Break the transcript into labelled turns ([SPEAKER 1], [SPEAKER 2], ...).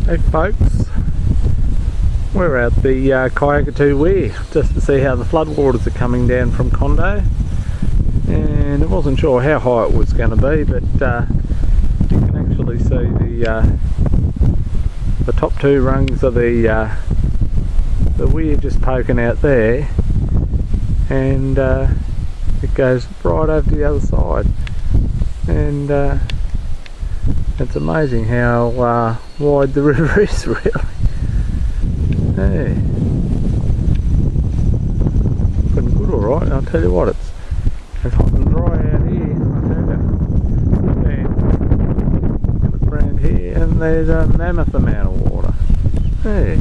[SPEAKER 1] Hey folks, we're at the Kiacatoo Weir just to see how the floodwaters are coming down from Condo, and I wasn't sure how high it was going to be, but you can actually see the top two rungs of the weir just poking out there, and it goes right over to the other side, and it's amazing how wide the river is, really. Hey, pretty good, alright. I'll tell you what, it's hot and dry out here. I'll tell you. Look around here, and there's a mammoth amount of water. Hey.